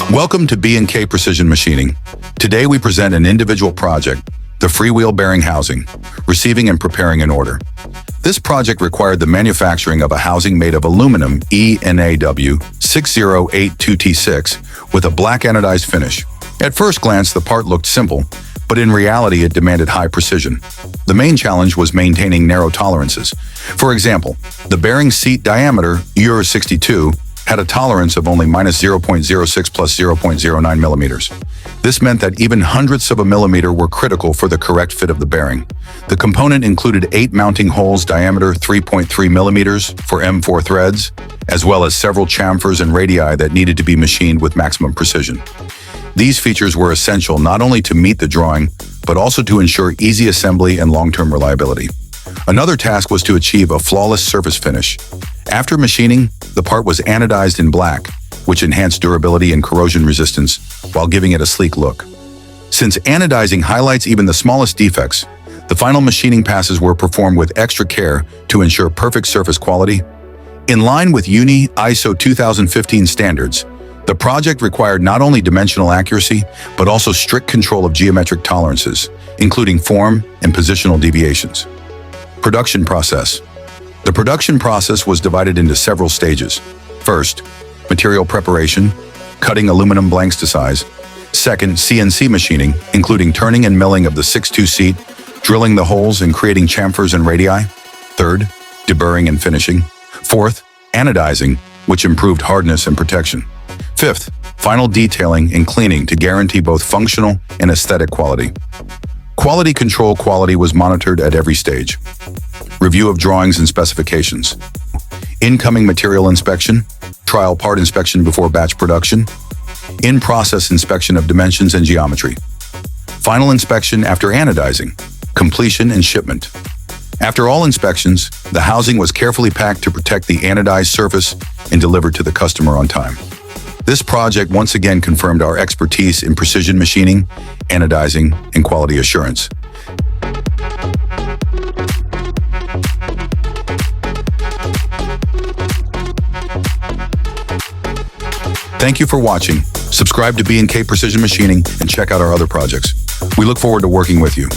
Welcome to B&K Precision Machining. Today we present an individual project, the Freewheel bearing housing, receiving and preparing an order. This project required the manufacturing of a housing made of aluminum ENAW 6082T6 with a black anodized finish. At first glance, the part looked simple, but in reality it demanded high precision. The main challenge was maintaining narrow tolerances. For example, the bearing seat diameter, Euro 62, had a tolerance of only -0.06 plus 0.09 millimeters. This meant that even hundredths of a millimeter were critical for the correct fit of the bearing. The component included 8 mounting holes diameter 3.3 millimeters for M4 threads, as well as several chamfers and radii that needed to be machined with maximum precision. These features were essential not only to meet the drawing, but also to ensure easy assembly and long-term reliability. Another task was to achieve a flawless surface finish. After machining, the part was anodized in black, which enhanced durability and corrosion resistance while giving it a sleek look. Since anodizing highlights even the smallest defects, the final machining passes were performed with extra care to ensure perfect surface quality. In line with UNI ISO 2015 standards, the project required not only dimensional accuracy, but also strict control of geometric tolerances, including form and positional deviations. Production process. The production process was divided into several stages. First, material preparation, cutting aluminum blanks to size. Second, CNC machining, including turning and milling of the 6.2 seat, drilling the holes and creating chamfers and radii. Third, deburring and finishing. Fourth, anodizing, which improved hardness and protection. Fifth, final detailing and cleaning to guarantee both functional and aesthetic quality. Quality control quality was monitored at every stage. Review of drawings and specifications. Incoming material inspection, trial part inspection before batch production, in-process inspection of dimensions and geometry. Final inspection after anodizing, completion and shipment. After all inspections, the housing was carefully packed to protect the anodized surface and delivered to the customer on time. This project once again confirmed our expertise in precision machining, anodizing, and quality assurance. Thank you for watching. Subscribe to B&K Precision Machining and check out our other projects. We look forward to working with you.